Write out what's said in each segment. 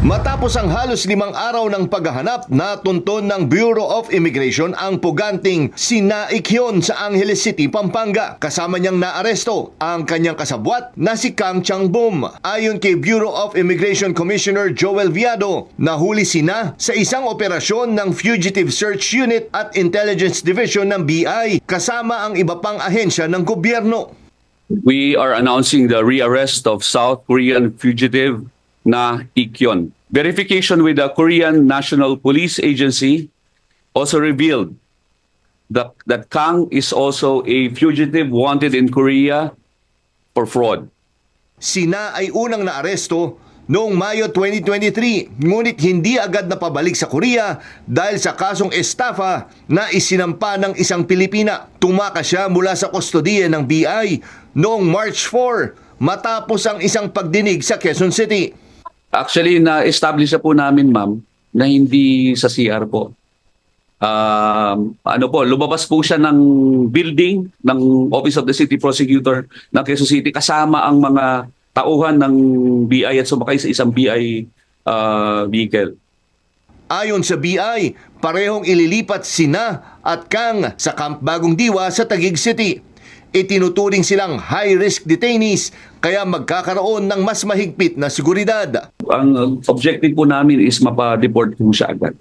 Matapos ang halos 5 araw ng paghahanap, natunton ng Bureau of Immigration ang puganting si Na Ik-hyun sa Angeles City, Pampanga. Kasama niyang naaresto ang kanyang kasabwat na si Kang Chang-bum. Ayon kay Bureau of Immigration Commissioner Joel Viado, nahuli si Na sa isang operasyon ng Fugitive Search Unit at Intelligence Division ng BI kasama ang iba pang ahensya ng gobyerno. We are announcing the rearrest of South Korean fugitive Na Ik-hyun. Verification with the Korean National Police Agency also revealed that Kang is also a fugitive wanted in Korea for fraud. Si Na ay unang naaresto noong Mayo 2023, ngunit hindi agad napabalik sa Korea dahil sa kasong estafa na isinampa ng isang Pilipina. Tumakas siya mula sa kustodiya ng BI noong March 4 matapos ang isang pagdinig sa Quezon City. Actually, na-establish na po namin, ma'am, na hindi sa CR po. Lumabas po siya ng building ng Office of the City Prosecutor ng Quezon City kasama ang mga tauhan ng BI at sumakay sa isang BI vehicle. Ayon sa BI, parehong ililipat si Na at Kang sa Camp Bagong Diwa sa Taguig City. Itinuturing silang high-risk detainees kaya magkakaroon ng mas mahigpit na seguridad. Ang objective po namin is mapa-deport po siya agad.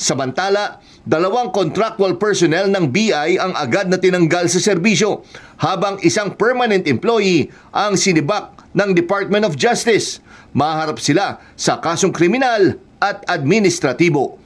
Samantala, 2 contractual personnel ng BI ang agad na tinanggal sa serbisyo, habang isang permanent employee ang sinibak ng Department of Justice. Maharap sila sa kasong kriminal at administratibo.